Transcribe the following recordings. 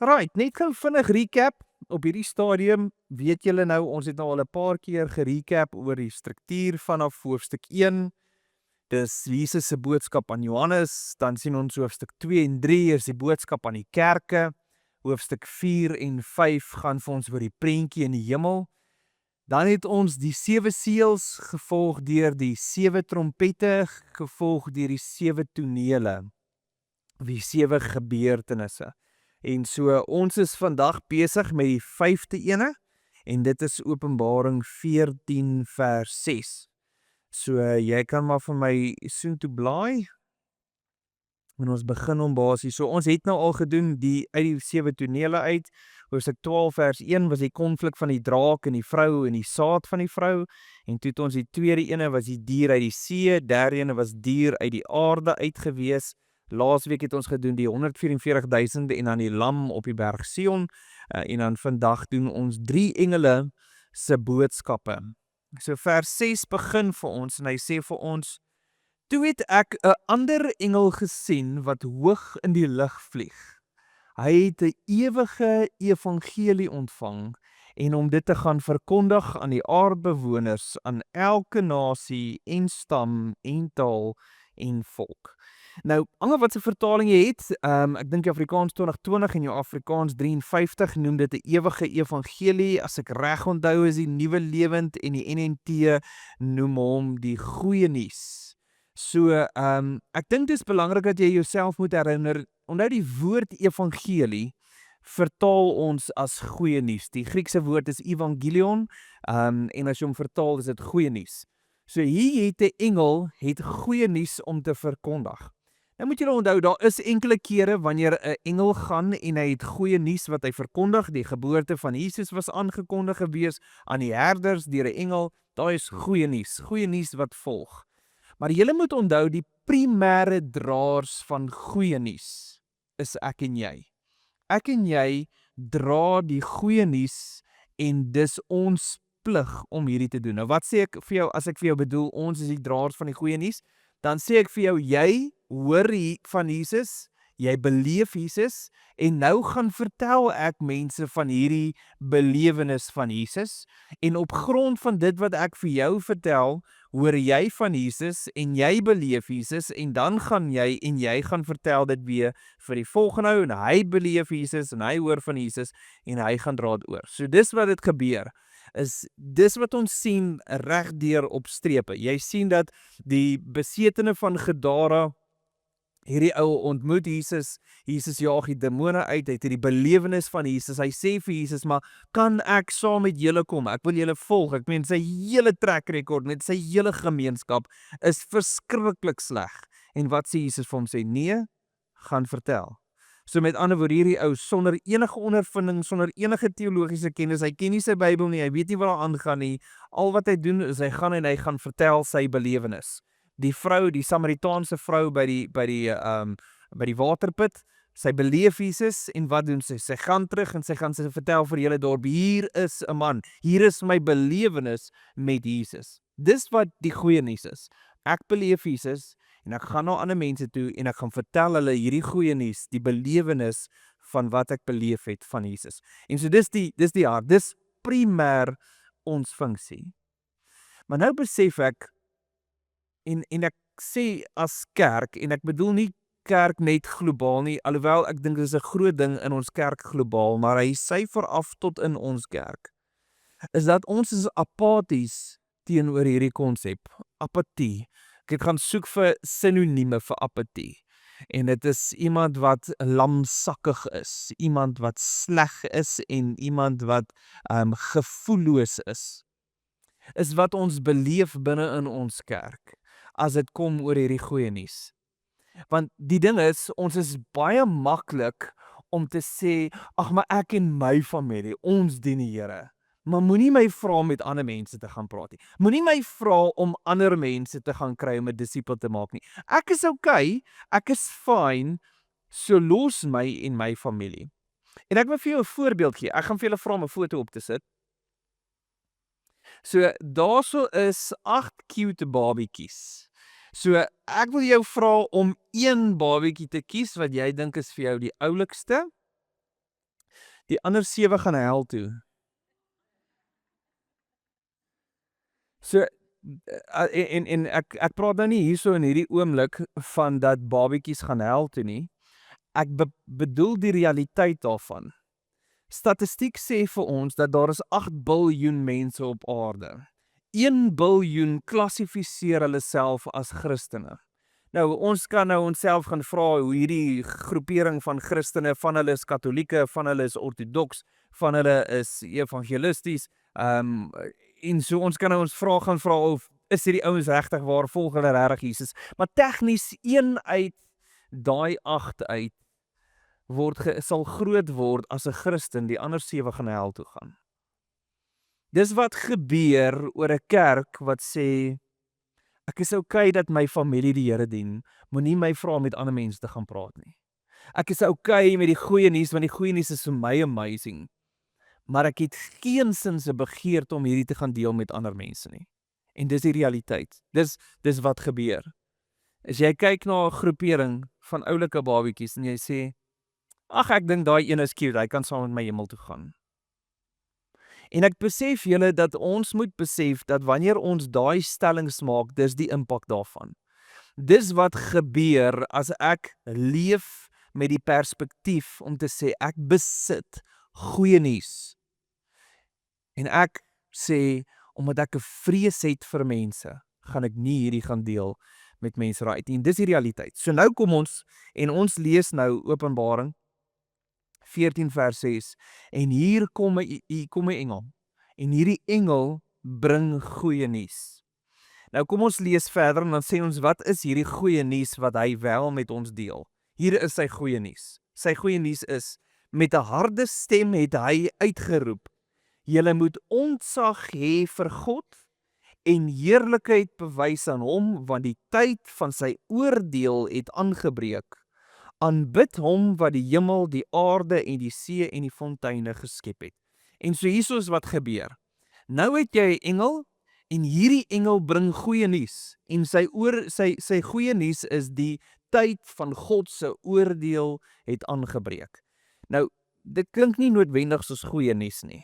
Right, net gou vinnig recap. Op hierdie stadium weet julle nou, ons het nou al 'n paar keer gerecap oor die struktuur vanaf hoofstuk 1. Dis Jesus se boodskap aan Johannes, dan sien ons hoofstuk 2 en 3 is die boodskap aan die kerke. Hoofstuk 4 en 5 gaan vir ons oor die prentjie in die hemel. Dan het ons die 7 seels gevolg deur die 7 trompette, gevolg deur die 7 tonele, die 7 gebeurtenisse. En so ons is vandag besig met die 5de ene en dit is Openbaring 14 vers 6. So jy kan maar vir my soontoe blaai. En ons begin om basies. So ons het nou al gedoen uit die 7 tonele uit. Hoofstuk 12 vers 1 was die konflik van die draak en die vrou en die saad van die vrou. En toe het ons die tweede ene was die dier uit die see, derde ene was dier uit die aarde uitgewees. Laasweek het ons gedoen die 144.000 en dan die lam op die berg Sion. En dan vandag doen ons 3 engele se boodskappe. So vers 6 begin vir ons en hy sê vir ons: Toe het ek 'n ander engel gesien wat hoog in die lug vlieg. Hy het 'n ewige evangelie ontvang en om dit te gaan verkondig aan die aardbewoners, aan elke nasie en stam en taal en volk. Nou, ander wat se vertaling jy het, ek dink Afrikaans 2020 en jou Afrikaans 53 noem dit 'n ewige evangelie. As ek reg onthou is die Nuwe Lewend en die NNT noem hom die goeie nuus. So, ek dink dit is belangrik dat jy jouself moet herinner, onthou die woord evangelie vertaal ons as goeie nuus. Die Griekse woord is evangelion, en as jy hom vertaal is dit goeie nuus. So hier het 'n engel goeie nuus om te verkondig. Nou moet julle onthou, daar is enkele kere wanneer 'n engel gaan en hy het goeie nuus wat hy verkondig. Die geboorte van Jesus was aangekondig gewees aan die herders deur 'n engel. Daar is goeie nuus wat volg. Maar julle moet onthou, die primêre draers van goeie nuus is ek en jy. Ek en jy dra die goeie nuus en dis ons plig om hierdie te doen. Nou wat sê ek vir jou as ek vir jou bedoel ons is die draers van die goeie nuus? Dan sê ek vir jou, jy hoor van Jesus, jy beleef Jesus en nou gaan vertel ek mense van hierdie belewenis van Jesus en op grond van dit wat ek vir jou vertel, hoor jy van Jesus en jy beleef Jesus en dan gaan jy gaan vertel dit weer vir die volgende ou en hy beleef Jesus en hy hoor van Jesus en hy gaan dra dit oor. So dis wat dit gebeur. Dis wat ons sien regdeur op strepe. Jy sien dat die besetene van Gadara, hierdie ou ontmoet Jesus jaag die demone uit, hy het die belewenis van Jesus, hy sê vir Jesus, maar kan ek saam met julle kom, ek wil julle volg, ek meen sy hele track record met sy hele gemeenskap is verskriklik sleg, en wat sê Jesus vir hom, sê nee, gaan vertel. So met ander woorde, hierdie ou sonder enige ondervinding, sonder enige teologiese kennis, hy ken nie sy Bybel nie, hy weet nie wat daar aangaan nie, al wat hy doen is hy gaan vertel sy belewenis. Die vrou, die Samaritaanse vrou by die waterput, sy beleef Jesus en wat doen sy? Sy gaan terug en sy gaan vertel vir hele dorp, hier is 'n man, hier is my belewenis met Jesus. Dis wat die goeie nuus is. Ek beleef Jesus en ek gaan na ander mense toe en ek gaan vertel hulle hierdie goeie nuus, die belewenis van wat ek beleef het van Jesus. En so dis die hart, dis primêr ons funksie. Maar nou besef ek en ek sê as kerk, en ek bedoel nie kerk net globaal nie, alhoewel ek dink dit is 'n groot ding in ons kerk globaal, maar hy syfer af tot in ons kerk, is dat ons is apaties teenoor hierdie konsep, apatie. Ek het gaan soek vir sinonieme vir apatie, en dit is iemand wat lamsakkig is, iemand wat sleg is, en iemand wat gevoelloos is wat ons beleef binne in ons kerk, as dit kom oor hierdie goeie nuus. Want die ding is, ons is baie maklik om te sê, ag maar ek en my familie, ons dien die Here. Maar moenie my vra om met ander mense te gaan praat nie. Moenie my vra om ander mense te gaan kry om 'n disipel te maak nie. Ek is okay, ek is fine, so los my en my familie. En ek wil vir jou 'n voorbeeld gee. Ek gaan vir julle vra om 'n foto op te sit. So daarso is 8 cute babietjies. So ek wil jou vra om een babietjie te kies wat jy dink is vir jou die oulikste. Die ander 7 gaan hel toe. So en ek praat nou nie hierso in hierdie oomblik van dat babatjies gaan hel toe nie. Ek bedoel die realiteit daarvan. Statistiek sê vir ons dat daar is 8 biljoen mense op aarde. 1 biljoen klassifiseer hulle self as Christene. Nou, ons kan nou onsself gaan vra hoe hierdie groepering van Christene, van hulle is Katolieke, van hulle is Orthodox, van hulle is evangelisties, en so ons kan nou ons vraag gaan vra of is hierdie ouens regtig waar, volg hulle regtig Jesus? Maar tegnies een uit daai 8 uit sal groot word as 'n Christen, die ander 7 gaan hel toe gaan. Dis wat gebeur oor 'n kerk wat sê, ek is okay dat my familie die Here dien, moenie my vra om met ander mense te gaan praat nie. Ek is okay met die goeie nuus, want die goeie nuus is vir my amazing, maar ek het geensins 'n begeerte om hierdie te gaan deel met ander mense nie. En dis die realiteit. Dis wat gebeur. As jy kyk na 'n groepering van oulike babatjies en jy sê, ag, ek dink daai een is cute, hy kan saam met my hemel toe gaan. En ek besef julle dat ons moet besef dat wanneer ons daai stellings maak, dis die impak daarvan. Dis wat gebeur as ek leef met die perspektief om te sê, ek besit goeie nuus. En ek sê, omdat ek 'n vrees het vir mense, gaan ek nie hierdie gaan deel met mense raai nie. Dis die realiteit. So nou kom ons, en ons lees nou Openbaring 14 vers 6, en hier kom 'n engel, en hierdie engel bring goeie nuus. Nou kom ons lees verder, en dan sê ons, wat is hierdie goeie nuus wat hy wel met ons deel? Hier is sy goeie nuus. Sy goeie nuus is, met 'n harde stem het hy uitgeroep, julle moet ontzag hê vir God, en heerlikheid bewys aan hom, want die tyd van sy oordeel het aangebreek. Aanbid hom wat die hemel, die aarde en die see en die fonteine geskep het. En so hierso is wat gebeur. Nou het jy 'n engel, en hierdie engel bring goeie nuus, en sy goeie nuus is die tyd van God se oordeel het aangebreek. Nou, dit klink nie noodwendig soos goeie nuus nie.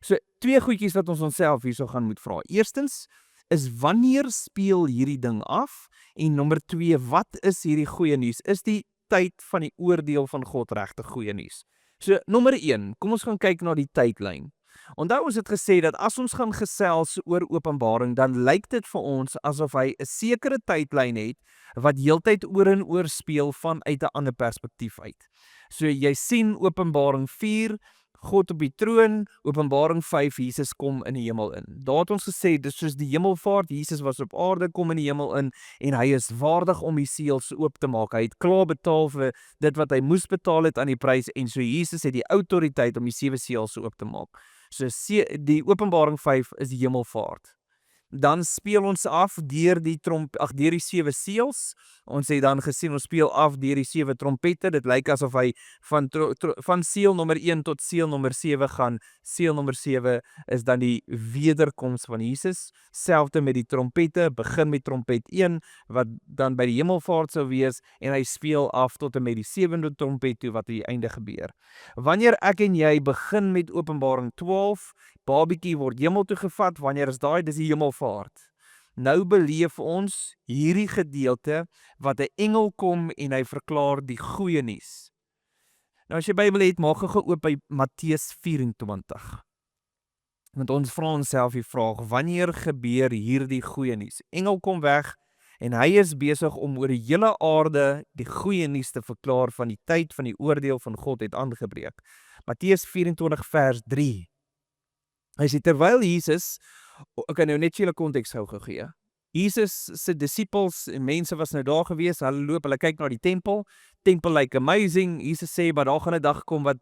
So 2 goedjies wat ons onsself hierso gaan moet vra. Eerstens is, wanneer speel hierdie ding af? En nommer 2, wat is hierdie goeie nuus? Is die tyd van die oordeel van God regtig goeie nuus? So nommer 1, kom ons gaan kyk na die tydlyn. Onthou ons het gesê dat as ons gaan gesels oor Openbaring, dan lyk dit vir ons asof hy 'n sekere tydlyn het wat heeltyd oor en oor speel vanuit 'n ander perspektief uit. So jy sien Openbaring 4, God op die troon, Openbaring 5, Jesus kom in die hemel in. Daar het ons gesê, dis soos die hemelvaart, Jesus was op aarde, kom in die hemel in, en hy is waardig om die seels oop te maak. Hy het klaar betaal vir dit wat hy moes betaal het aan die prys, en so Jesus het die autoriteit om die 7 seels oop te maak. So die Openbaring 5 is die hemelvaart. Dan speel ons af deur die 7 seels. Ons het dan gesien, ons speel af deur die 7 trompette. Dit lyk asof hy van seel nommer 1 tot seel nommer 7 gaan. Seel nommer 7 is dan die wederkoms van Jesus. Selfde met die trompette, begin met trompet 1, wat dan by die hemelvaart sou wees, en hy speel af tot en met die 7de trompet toe, wat aan die einde gebeur. Wanneer ek en jy begin met Openbaring 12, babatjie word hemel toe gevat, wanneer is daai? Dis die hemelvaart. Nou beleef ons hierdie gedeelte wat 'n engel kom en hy verklaar die goeie nuus. Nou as jy Bybel het, maak gou oop by Matteus 24. Want ons vra onsself die vraag, wanneer gebeur hierdie goeie nuus? Engel kom weg en hy is besig om oor die hele aarde die goeie nuus te verklaar van die tyd van die oordeel van God het aangebreek. Matteus 24 vers 3. Hy sê, terwyl Jesus, ek kan nou net vir julle konteks gou gee. Jesus se disippels en mense was nou daar gewees, hulle loop, hulle kyk na die tempel lyk amazing. Jesus sê, maar daar gaan 'n dag kom wat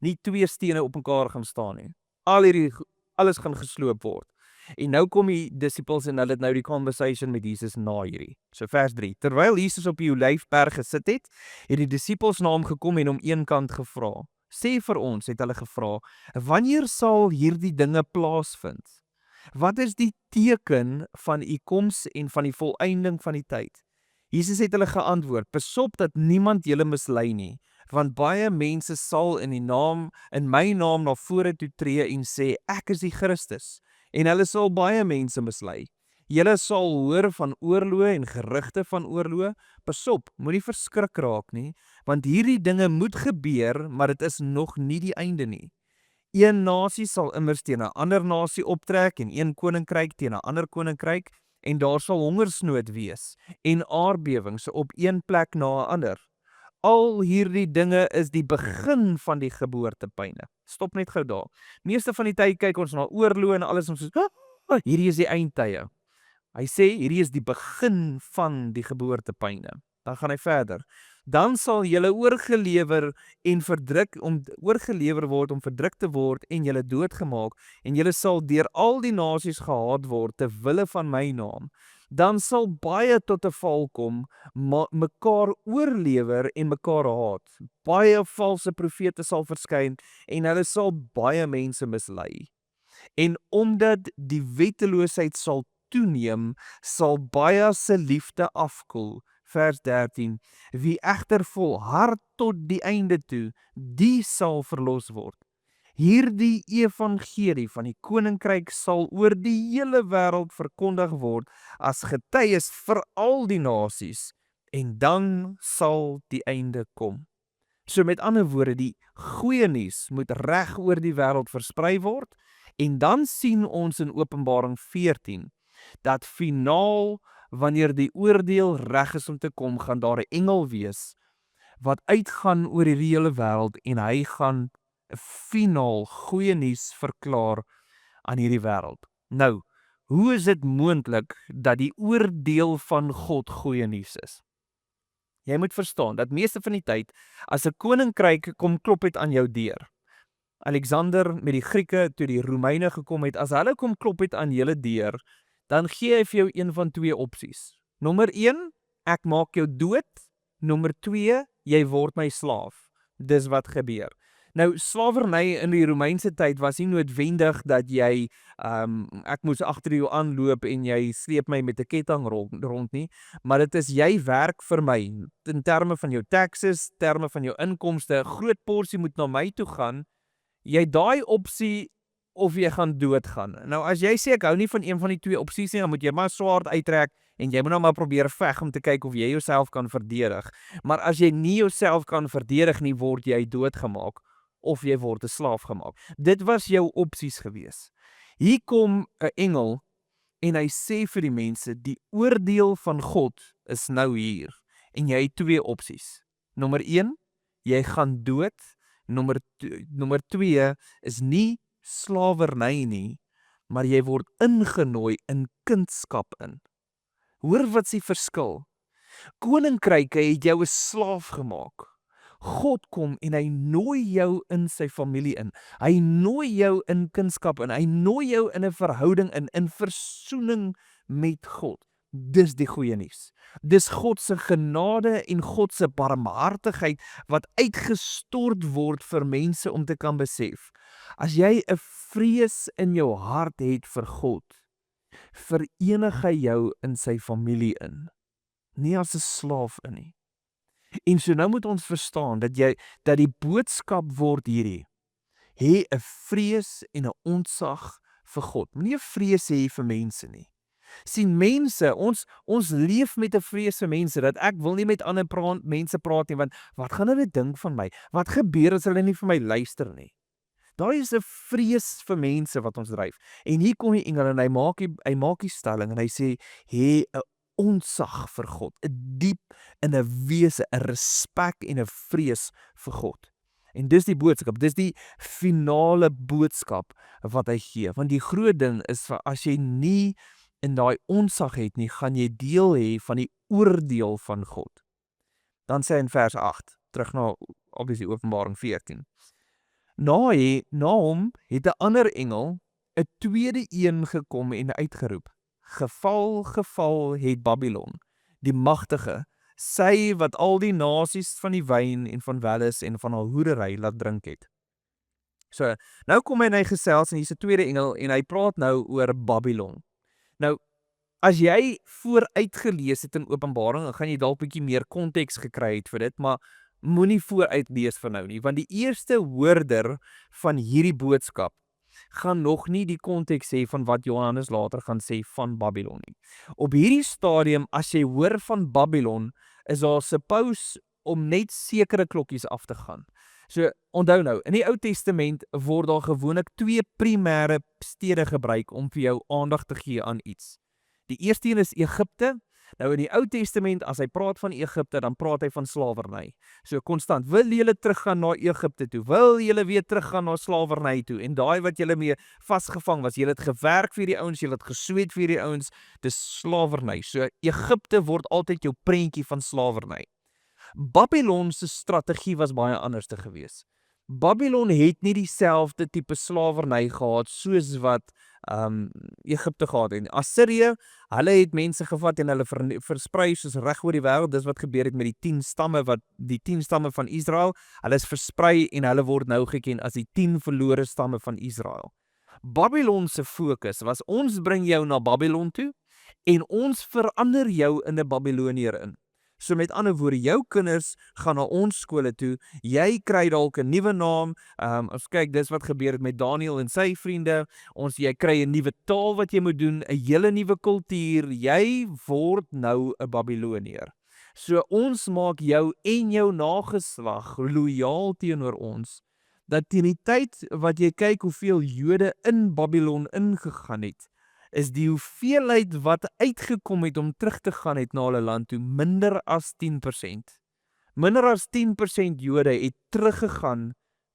nie 2 stene op mekaar gaan staan nie. Alles gaan gesloop word. En nou kom die disippels en hulle het nou die conversation met Jesus na hierdie. So vers 3. Terwyl Jesus op die Olyfberg gesit het, het die disippels na hom gekom en hom eenkant gevra. Sê vir ons, het hulle gevra, wanneer sal hierdie dinge plaasvind? Wat is die teken van u koms en van die volëinding van die tyd? Jesus het hulle geantwoord, besop dat niemand julle mislei nie, want baie mense sal in my naam na vore toe tree en sê, ek is die Christus, en hulle sal baie mense mislei. Julle sal hoor van oorloë en gerugte van oorloë. Pas op, moenie verskrik raak nie, want hierdie dinge moet gebeur, maar dit is nog nie die einde nie. Een nasie sal immers teen 'n ander nasie optrek en een koninkryk teen 'n ander koninkryk, en daar sal hongersnood wees en aardbewings op een plek na 'n ander. Al hierdie dinge is die begin van die geboortepyne. Stop net gou daar. Meeste van die tyd kyk ons na oorloë en alles en ons sê, hierdie is die eindtye. Hy sê hierdie is die begin van die geboortepyne. Dan gaan hy verder. Dan sal julle oorgelewer word om verdruk te word en julle doodgemaak, en julle sal deur al die nasies gehaat word ter wille van my naam. Dan sal baie tot 'n val kom, mekaar oorlewer en mekaar haat. Baie valse profete sal verskyn en hulle sal baie mense mislei. En omdat die wetteloosheid sal toeneem, sal baie se liefde afkoel. Vers 13, wie egter volhard tot die einde toe, die sal verlos word. Hierdie evangelie van die koninkryk sal oor die hele wêreld verkondig word as getuies vir al die nasies, en dan sal die einde kom. So met ander woorde, die goeie nuus moet reg oor die wêreld versprei word, en dan sien ons in Openbaring 14 dat finaal, wanneer die oordeel reg is om te kom, gaan daar 'n engel wees wat uitgaan oor die hele wêreld en hy gaan finaal goeie nuus verklaar aan hierdie wêreld. Nou, hoe is dit moontlik dat die oordeel van God goeie nuus is? Jy moet verstaan dat meeste van die tyd, as 'n koninkryk kom klop het aan jou deur. Alexander met die Grieke, toe die Romeine gekom het, as hulle kom klop het aan julle deur, dan gee hy vir jou een van twee opsies. Nommer 1, ek maak jou dood. Nommer 2, jy word my slaaf. Dis wat gebeur. Nou, slawerny in die Romeinse tyd was nie noodwendig dat jy, ek moes agter jou aanloop en jy sleep my met 'n ketting rond nie, maar dit is jy werk vir my, in terme van jou taxes, terme van jou inkomste, 'n groot porsie moet na my toe gaan, jy daai opsie of jy gaan doodgaan. Nou as jy sê ek hou nie van een van die twee opsies nie, dan moet jy maar swaard uittrek en jy moet nou maar probeer veg om te kyk of jy jouself kan verdedig. Maar as jy nie jouself kan verdedig nie, word jy doodgemaak of jy word 'n slaaf gemaak. Dit was jou opsies gewees. Hier kom 'n engel en hy sê vir die mense, die oordeel van God is nou hier en jy het twee opsies. Nommer 1, jy gaan dood. Nommer 2 is nie slawerny nie, maar jy word ingenooi in kindskap in. Hoor wat is die verskil? Koninkryke het jou 'n slaaf gemaak. God kom en hy nooi jou in sy familie in. Hy nooi jou in kindskap in. Hy nooi jou in 'n verhouding in versoening met God. Dis die goeie nuus. Dis God se genade en God se barmhartigheid wat uitgestort word vir mense om te kan besef. As jy 'n vrees in jou hart het vir God, verenig hy jou in sy familie in, nie as 'n slaaf in nie. En so nou moet ons verstaan dat die boodskap word hierdie: hê 'n vrees en 'n ontzag vir God. Moenie 'n vrees hê vir mense nie. Sien mense, ons leef met 'n vrees vir mense, dat ek wil nie met ander mense praat nie, want wat gaan hulle dink van my? Wat gebeur as hulle nie vir my luister nie? Daar is 'n vrees vir mense wat ons dryf. En hier kom die engel en hy maak die stelling en hy sê, hê 'n ontzag vir God, 'n diep in 'n wese, 'n respek en 'n vrees vir God. En dis die boodskap, dis die finale boodskap wat hy gee. Want die groot ding is vir as jy nie in daai ontzag het nie, gaan jy deel hê van die oordeel van God. Dan sê hy in vers 8, terug na obviously Openbaring 14. Na hom het 'n ander engel, 'n tweede een gekom en uitgeroep: Geval het Babylon, die magtige, sy wat al die nasies van die wyn en van welles en van haar hoerery laat drink het. So, nou kom hy en hy gesels en hier's 'n tweede engel en hy praat nou oor Babylon. Nou, as jy vooruit gelees het in Openbaring, dan gaan jy dalk bietjie meer konteks gekry het vir dit, maar moenie vooruit lees van nou nie, want die eerste hoorder van hierdie boodskap gaan nog nie die konteks hê van wat Johannes later gaan sê van Babylon nie. Op hierdie stadium, as jy hoor van Babylon, is daar suppose om net sekere klokkies af te gaan. So, onthou nou, in die Ou Testament word daar gewoonlik 2 primêre stede gebruik om vir jou aandag te gee aan iets. Die eerste een is Egipte. Nou in die Ou Testament, as hy praat van Egipte, dan praat hy van slawerny. So konstant, wil julle teruggaan na Egipte toe? Wil julle weer teruggaan na slawerny toe? En daai wat julle mee vasgevang was, julle het gewerk vir die ouens, julle het gesweet vir die ouens, dis slawerny. So Egipte word altyd jou prentjie van slawerny. Babylon se strategie was baie anders te gewees. Babylon het nie dieselfde tipe slawerny gehad soos wat Egipte gehad het. Assirië, hulle het mense gevat en hulle versprei soos reg oor die wêreld. Dis wat gebeur het met die 10 stamme die 10 stamme van Israel. Hulle is versprei en hulle word nou geken as die 10 verlore stamme van Israel. Babylon se fokus was ons bring jou na Babylon toe en ons verander jou in 'n Babilonier in. So met ander woorde, jou kinders gaan na ons skole toe, jy kry dalk 'n nuwe naam, ons kyk, dis wat gebeur het met Daniel en sy vriende, jy kry 'n nuwe taal wat jy moet doen, 'n hele nuwe kultuur, jy word nou 'n Babilonier. So ons maak jou en jou nageslag lojaal teenoor ons, dat teen die tyd wat jy kyk hoeveel Jode in Babylon ingegaan het, is die hoeveelheid wat uitgekom het om terug te gaan het na hulle land toe minder as 10%. Minder as 10% Jode het teruggegaan,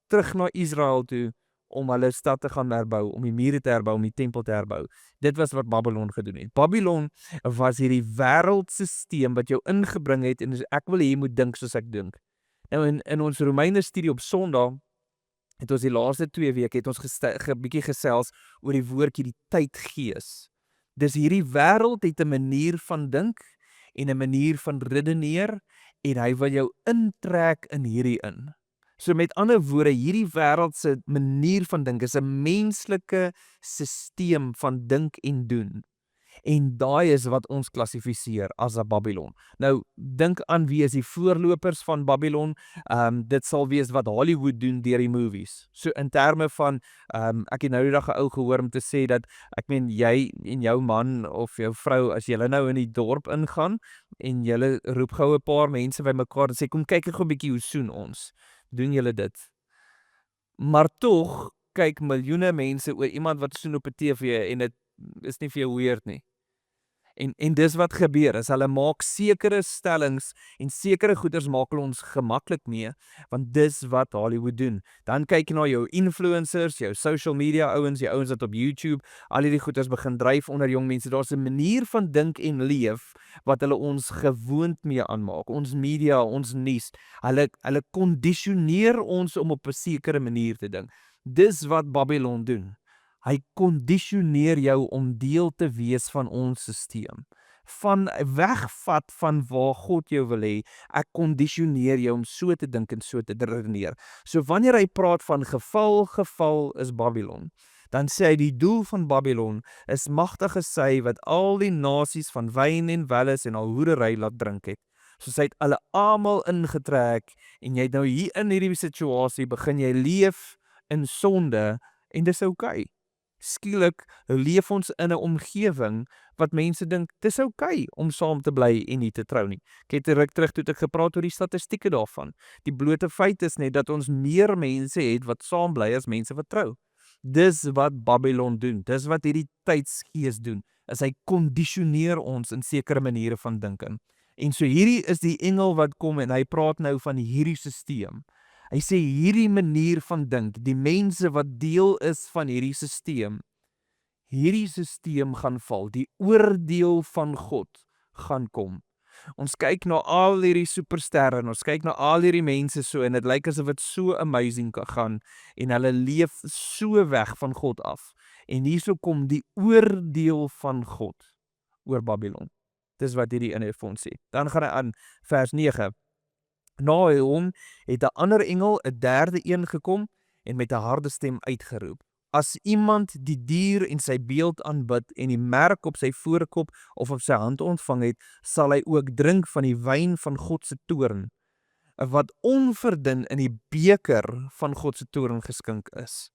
terug na Israel toe, om hulle stad te gaan herbou, om die mure te herbou, om die tempel te herbou. Dit was wat Babylon gedoen het. Babylon was hierdie wêreldsisteem wat jou ingebring het, en ek wil hê jy moet dink soos ek dink. Nou in ons Romeine studie op Sondag, het ons die laaste 2 weke het ons bietjie gesels oor die woordjie die tydgees. Dis hierdie wêreld het 'n manier van dink en 'n manier van redeneer en hy wil jou intrek in hierdie in. So met ander woorde, hierdie wêreld se manier van dink is 'n menslike sisteem van dink en doen. En daai is wat ons klassifiseer as 'n Babylon. Nou, dink aan wie is die voorlopers van Babylon. Dit sal wees wat Hollywood doen deur die movies. So in terme van, ek het nou die dag 'n ou gehoor om te sê dat, ek meen, jy en jou man of jou vrou, as julle nou in die dorp ingaan, en julle roep gou 'n paar mense bymekaar en sê, kom kyk gou 'n bietjie hoe soen ons. Doen julle dit? Maar tog kyk miljoene mense oor iemand wat soen op 'n TV en dit is nie vir jou weird nie. En dis wat gebeur, is hulle maak sekere stellings en sekere goeders maak hulle ons gemaklik mee, want dis wat Hollywood doen. Dan kyk jy na jou influencers, jou social media ouens, jou ouens wat op YouTube, al hierdie goeders begin dryf onder jong mense. Daar's 'n manier van dink en leef wat hulle ons gewoond mee aanmaak. Ons media, ons nuus, hulle kondisioneer ons om op 'n sekere manier te dink. Dis wat Babylon doen. Hy kondisioneer jou om deel te wees van ons sisteem. Van wegvat van waar God jou wil hê. Ek kondisioneer jou om so te dink en so te redeneer. So wanneer hy praat van geval is Babylon, dan sê hy die doel van Babylon is magtige sy wat al die nasies van wyn en welles en al hoerery laat drink het. So hy het hulle almal ingetrek en jy het nou hier in hierdie situasie begin jy leef in sonde en dis oukei. Skielik leef ons in 'n omgewing wat mense dink dis oukei om saam te bly en nie te trou nie. Ek het 'n ruk terug toe ek gepraat oor die statistieke daarvan. Die blote feit is net dat ons meer mense het wat saam bly as mense wat trou. Dis wat Babylon doen. Dis wat hierdie tydsgees doen. Is hy kondisioneer ons in sekere maniere van dink in. En so hierdie is die engel wat kom en hy praat nou van hierdie sisteem. Hy sê hierdie manier van dink, die mense wat deel is van hierdie sisteem gaan val, die oordeel van God gaan kom. Ons kyk na al hierdie supersterre en ons kyk na al hierdie mense so en dit lyk asof dit so amazing kan gaan en hulle leef so weg van God af. En hierso kom die oordeel van God oor Babylon. Dis wat hierdie in vir ons sê. Dan gaan hy aan vers 9. Na hom het 'n ander engel, 'n derde een gekom en met 'n harde stem uitgeroep: As iemand die dier en sy beeld aanbid en die merk op sy voorkop of op sy hand ontvang het, sal hy ook drink van die wyn van God se toorn, wat onverdun in die beker van God se toorn geskink is.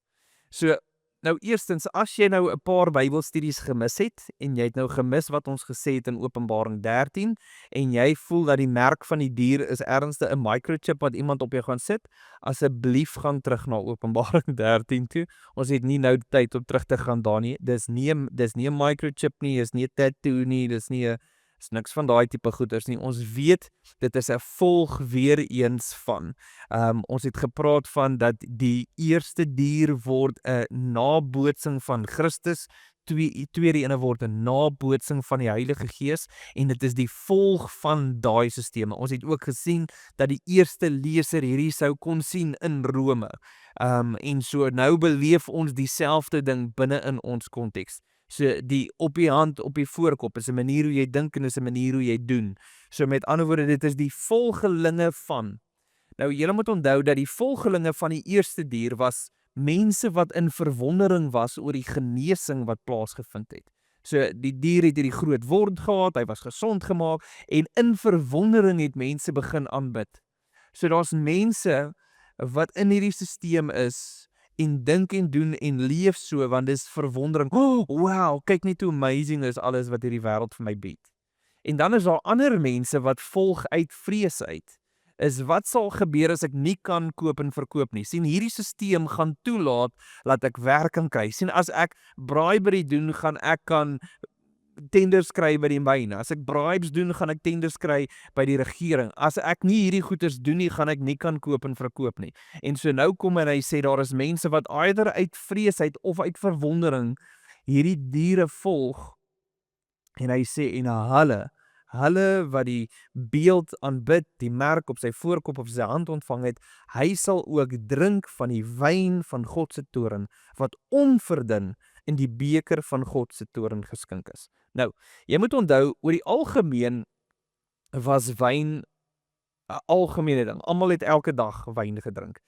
So, nou eerstens, as jy nou 'n paar Bybelstudies gemis het, en jy het nou gemis wat ons gesê het in Openbaring 13, en jy voel dat die merk van die dier is ernstig 'n microchip wat iemand op jou gaan sit, asseblief gaan terug na Openbaring 13 toe. Ons het nie nou tyd om terug te gaan daar nie. Dis nie 'n microchip nie, dis nie 'n tattoo nie, dis niks van daai tipe goeders nie. Ons weet dit is 'n volg weer eens van. Ons het gepraat van dat die eerste dier word 'n nabootsing van Christus, tweede ene word 'n nabootsing van die Heilige Gees, en dit is die volg van daai sisteme. Ons het ook gesien dat die eerste leser hierdie sou kon sien in Rome. En so nou beleef ons dieselfde ding binne in ons konteks. So die op die hand, op die voorkop is 'n manier hoe jy dink en is 'n manier hoe jy doen. So met ander woorde, dit is die volgelinge van. Nou julle moet onthou dat die volgelinge van die eerste dier was mense wat in verwondering was oor die genesing wat plaasgevind het. So die dier het hierdie groot word gehad, hy was gesond gemaak, en in verwondering het mense begin aanbid. So daar's mense wat in hierdie stelsel is en dink en doen en leef so, want dis verwondering. Oh, wow, kyk net hoe amazing is alles wat hierdie wêreld vir my bied. En dan is daar ander mense wat volg uit vrees uit. Is wat sal gebeur as ek nie kan koop en verkoop nie? Sien, hierdie stelsel gaan toelaat dat ek werk kan kry. Sien, as ek bribery doen, gaan ek kan tenders kry by die myne. As ek bribes doen, gaan ek tenders kry by die regering. As ek nie hierdie goeders doen nie, gaan ek nie kan koop en verkoop nie. En so nou kom en hy sê daar is mense wat either uit vrees uit of uit verwondering hierdie diere volg. En hy sê en hulle wat die beeld aanbid, die merk op sy voorkop of sy hand ontvang het, hy sal ook drink van die wyn van God se toorn wat onverdun in die beker van God se toorn geskink is. Nou, jy moet onthou, oor die algemeen was wyn 'n algemene ding. Almal het elke dag wyn gedrink.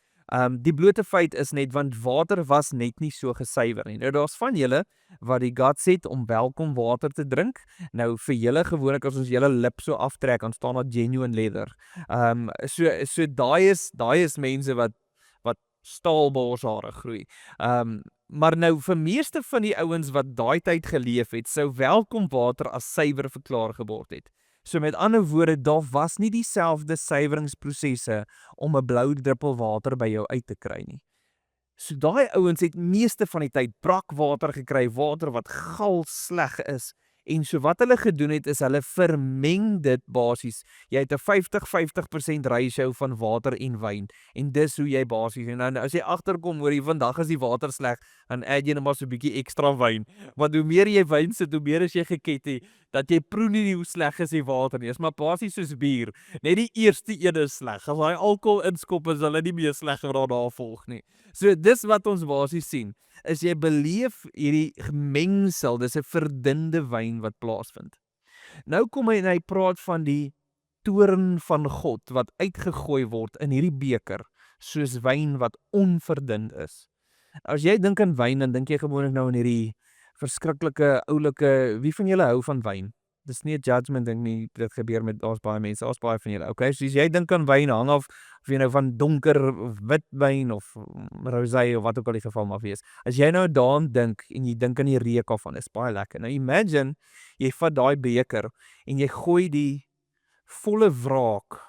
Die blote feit is net, want water was net nie so gesuiwer nie. Nou daar's van julle wat die guts het om welkom water te drink. Nou vir julle gewoonlik as ons julle lip so aftrek, dan staan daar genuine leather. So daai is mense wat staalborshare groei. Maar nou vir meeste van die ouens wat daai tyd geleef het, sou welkom water as suiwer verklaar geword het. So met ander woorde, daar was nie dieselfde suiweringsprosesse om 'n blou druppel water by jou uit te kry nie. So daai ouens het meeste van die tyd brakwater gekry, water wat gal sleg is. En so wat hulle gedoen het, is hulle vermeng dit basies. Jy het 'n 50-50% ratio van water en wyn. En dis hoe jy basies, en nou as jy agterkom, hoor jy vandag is die water sleg, dan add jy net maar so 'n bietjie ekstra wyn. Want hoe meer jy wyn sit, hoe meer as jy geketty, dat jy proe nie hoe sleg is die water nie. Is maar basies soos bier. Net die eerste een is sleg. As daai alkohol inskop, is hulle nie meer sleg wat daar volg nie. So dis wat ons basies sien. Is jy beleef hierdie mengsel, dis 'n verdunde wyn wat plaasvind. Nou kom hy en hy praat van die toorn van God wat uitgegooi word in hierdie beker, soos wyn wat onverdund is. As jy dink aan wyn, dan dink jy gewoonlik nou aan hierdie verskriklike oulike, wie van julle hou van wyn? Dis nie 'n judgement ding nie, dit gebeur met, daar's baie mense, daar's baie van julle. Okay, so as jy dink aan wyn, hang af of jy nou van donker of wit wyn of rosé of wat ook al die geval mag wees. As jy nou daaraan dink en jy dink aan die reuk daarvan, is baie lekker. Nou imagine, jy vat daai beker en jy gooi die volle wraak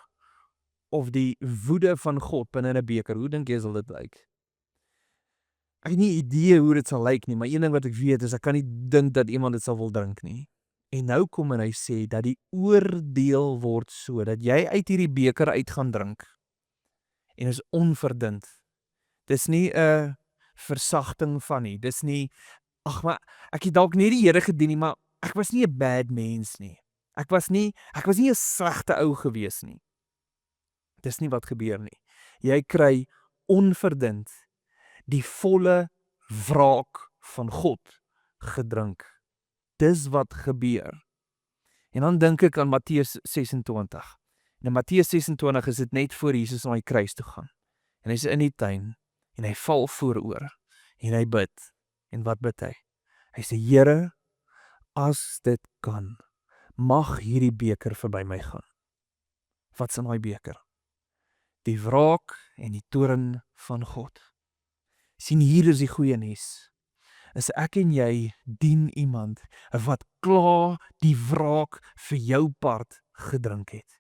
of die woede van God binne in 'n beker. Hoe dink jy sal dit lyk? Ek het nie idee hoe dit sal lyk nie, maar een ding wat ek weet is ek kan nie dink dat iemand dit sal wil drink nie. En nou kom en hy sê dat die oordeel word so, dat jy uit hierdie beker uit gaan drink. En is onverdund. Dis nie 'n versagting van nie. Dis nie, ag maar, ek het dalk nie die Here gedien nie, maar ek was nie 'n bad mens nie. Ek was nie 'n slegte ou gewees nie. Dis nie wat gebeur nie. Jy kry onverdund die volle wraak van God gedrink. Dis wat gebeur. En dan dink ek aan Matteus 26. En in Matteus 26 is dit net voor Jesus na die kruis toe gaan. En hy's in die tuin en hy val vooroor en hy bid. En wat bid hy? Hy sê, Here, as dit kan, mag hierdie beker verby my gaan. Wat's in daai beker? die wraak en die toorn van God. Sien, hier is die goeie nuus. Is ek en jy dien iemand wat klaar die wraak vir jou part gedrink het.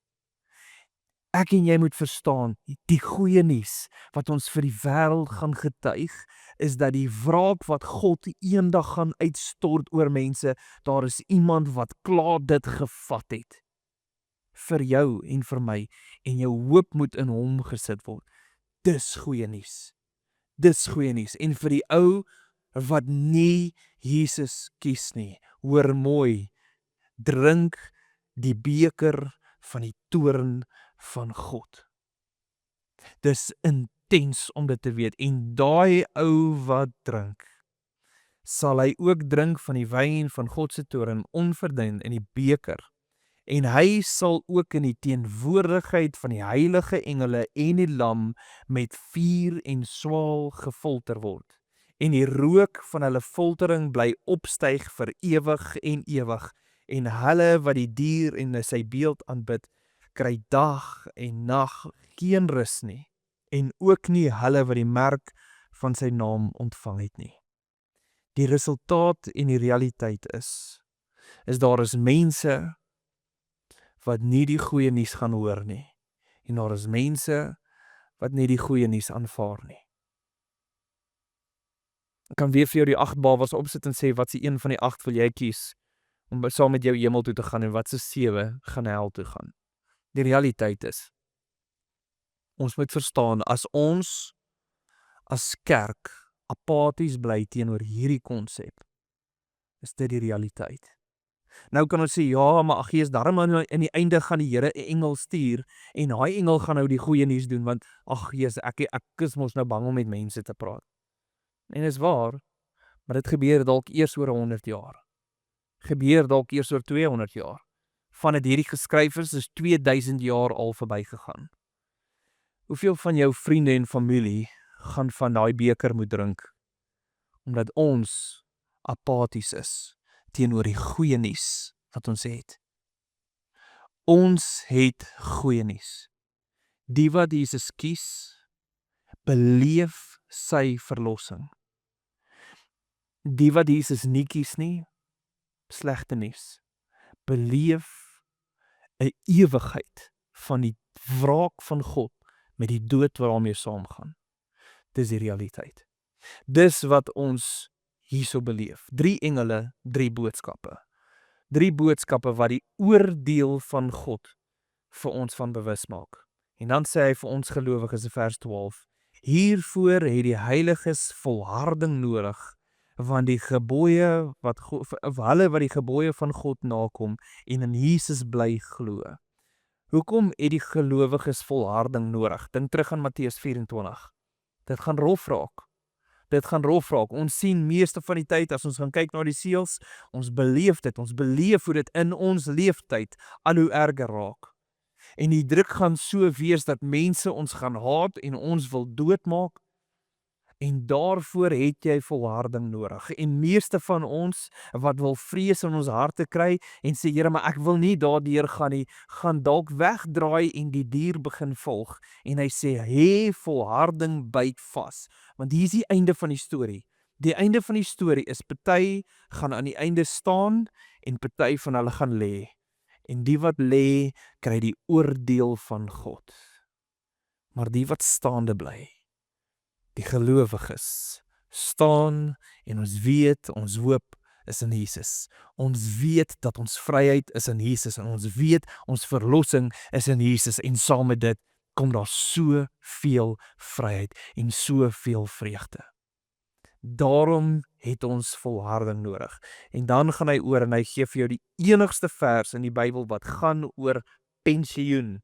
Ek en jy moet verstaan, die goeie nuus wat ons vir die wêreld gaan getuig, is dat die wraak wat God eendag gaan uitstort oor mense, daar is iemand wat klaar dit gevat het. Vir jou en vir my, en jou hoop moet in hom gesit word. Dis goeie nuus. Dis goeie nuus. En vir die ou wat nie Jesus kies nie, hoor mooi, drink die beker van die toorn van God. Dis intens om dit te weet, en daai ou wat drink, sal hy ook drink van die wyn van God se toorn onverdun in die beker, en hy sal ook in die teenwoordigheid van die heilige engele en die lam met vuur en swaal gefolter word. En die rook van hulle foltering bly opstyg vir ewig en ewig, en hulle wat die dier en sy beeld aanbid, kry dag en nag geen rus nie, en ook nie hulle wat die merk van sy naam ontvang het nie. Die resultaat en die realiteit is daar is mense wat nie die goeie nuus gaan hoor nie, en daar is mense wat nie die goeie nuus aanvaar nie. Ek kan weer vir jou die 8 babas opsit en sê, wat se een van die 8 wil jy kies om saam met jou hemel toe te gaan, en wat se 7 gaan hel toe gaan. Die realiteit is, ons moet verstaan, as ons as kerk apaties bly teenoor hierdie konsep, is dit die realiteit. Nou kan ons sê, ja, maar ag, is darm in die einde gaan die Here 'n engel stuur, en daai engel gaan nou die goeie nuus doen, want ag, ek is mos nou bang om met mense te praat. En dis waar, maar dit gebeur dalk eers oor 100 jaar. Gebeur dalk eers oor 200 jaar. Vandat hierdie geskryf is 2000 jaar al verbygegaan. Hoeveel van jou vriende en familie gaan van daai beker moet drink, omdat ons apaties is teenoor die goeie nuus wat ons het. Ons het goeie nuus. Die wat Jesus kies, beleef sy verlossing. Die wat Jesus nie kies nie, slegte nuus, beleef 'n ewigheid van die wraak van God met die dood waarmee saamgaan. Dis die realiteit. Dis wat ons hierso beleef. 3 engele, 3 boodskappe. 3 boodskappe wat die oordeel van God vir ons van bewus maak. En dan sê hy vir ons gelowiges in vers 12, hiervoor het die heiliges volharding nodig, want die gebooie wat hulle wat die gebooie van God nakom en in Jesus bly glo. Hoekom het die gelowiges volharding nodig? Dink terug aan Matteus 24. Dit gaan rof raak. Dit gaan rof raak. Ons sien meeste van die tyd, as ons gaan kyk na die seels, ons beleef dit, ons beleef hoe dit in ons leeftyd al hoe erger raak. En die druk gaan so wees dat mense ons gaan haat en ons wil doodmaak. En daarvoor het jy volharding nodig. En meeste van ons wat wil vrees in ons harte kry en sê, Here, maar ek wil nie daardeur gaan nie, gaan dalk wegdraai en die dier begin volg. En hy sê, hê volharding byt vas. Want hier is die einde van die storie. Die einde van die storie is, party gaan aan die einde staan en party van hulle gaan lê. En die wat lê, kry die oordeel van God. Maar die wat staande bly, die gelowiges, staan en ons weet, ons hoop is in Jesus. Ons weet dat ons vryheid is in Jesus en ons weet ons verlossing is in Jesus en saam met dit kom daar soveel vryheid en soveel vreugde. Daarom het ons volharding nodig. En dan gaan hy oor en hy gee vir jou die enigste vers in die Bybel wat gaan oor pensioen.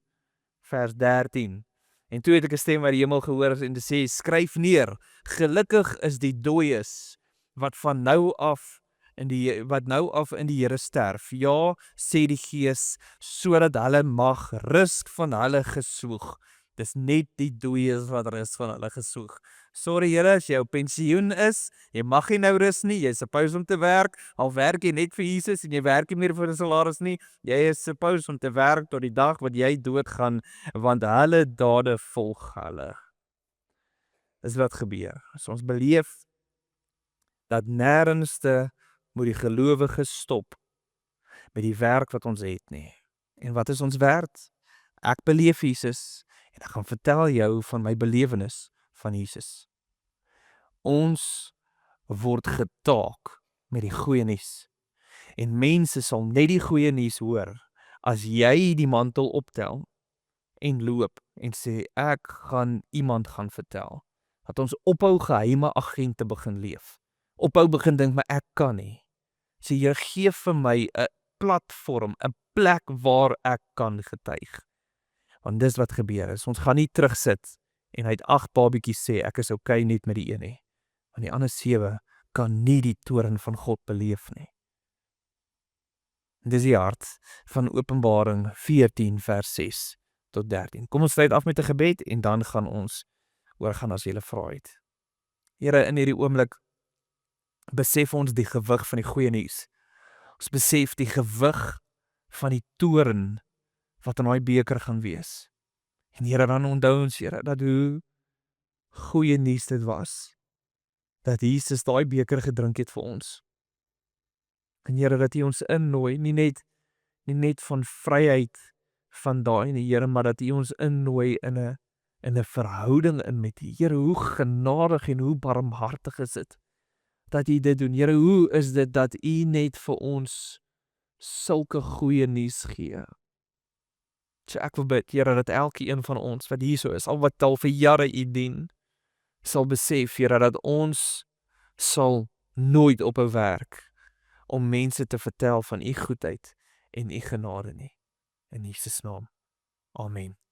Vers 13. En toe het ek 'n stem uit die hemel gehoor en dit sê, skryf neer, gelukkig is die dooies wat nou af in die Here sterf. Ja, sê die Gees, sodat hulle mag rus van hulle gesoeg. Dis net die dooies wat rus van hulle gesoeg. sorry Here, as jy op pensioen is, jy mag nie nou rus nie, jy is supposed om te werk, al werk jy net vir Jesus en jy werk nie meer vir 'n salaris nie, jy is supposed om te werk tot die dag wat jy doodgaan, want hulle dade volg hulle. Dis wat gebeur. As ons beleef dat nêrenste moet die gelowige stop met die werk wat ons het nie. En wat is ons werd? Ek beleef Jesus en ek gaan vertel jou van my belewenis van Jesus. Ons word getaak met die goeie nuus. En mense sal net die goeie nuus hoor as jy die mantel optel en loop en sê ek gaan iemand gaan vertel. Dat ons ophou geheime agente begin leef. Ophou begin dink maar ek kan nie. Sê Here gee vir my 'n platform, 'n plek waar ek kan getuig. Want dis wat gebeur is, ons gaan nie terugsit en uit 8 babietjies sê ek is okay net met die een nie. Want die ander 7 kan nie die toorn van God beleef nie. Dis die hart van Openbaring 14 vers 6 tot 13. Kom ons sluit af met 'n gebed en dan gaan ons oorgaan as jy vra het. Here, in hierdie oomblik besef ons die gewig van die goeie nuus. Ons besef die gewig van die toorn wat in daai beker gaan wees. En Here, dan onthou ons, Here, dat hoe goeie nuus dit was. Dat Jesus daai beker gedrink het vir ons. En Here, dat U ons innooi, nie net van vryheid van daai nie, Here, maar dat U ons innooi in 'n verhouding in met U. Here, hoe genadig en hoe barmhartig is dit dat U dit doen. Here, hoe is dit dat U net vir ons sulke goeie nuus gee? So ek wil bid, Here, dat elkeen van ons wat hier so is, al wat al vir jare U dien, sal besef, Here, dat ons sal nooit ophou werk om mense te vertel van U goedheid en U genade nie. In Jesus naam. Amen.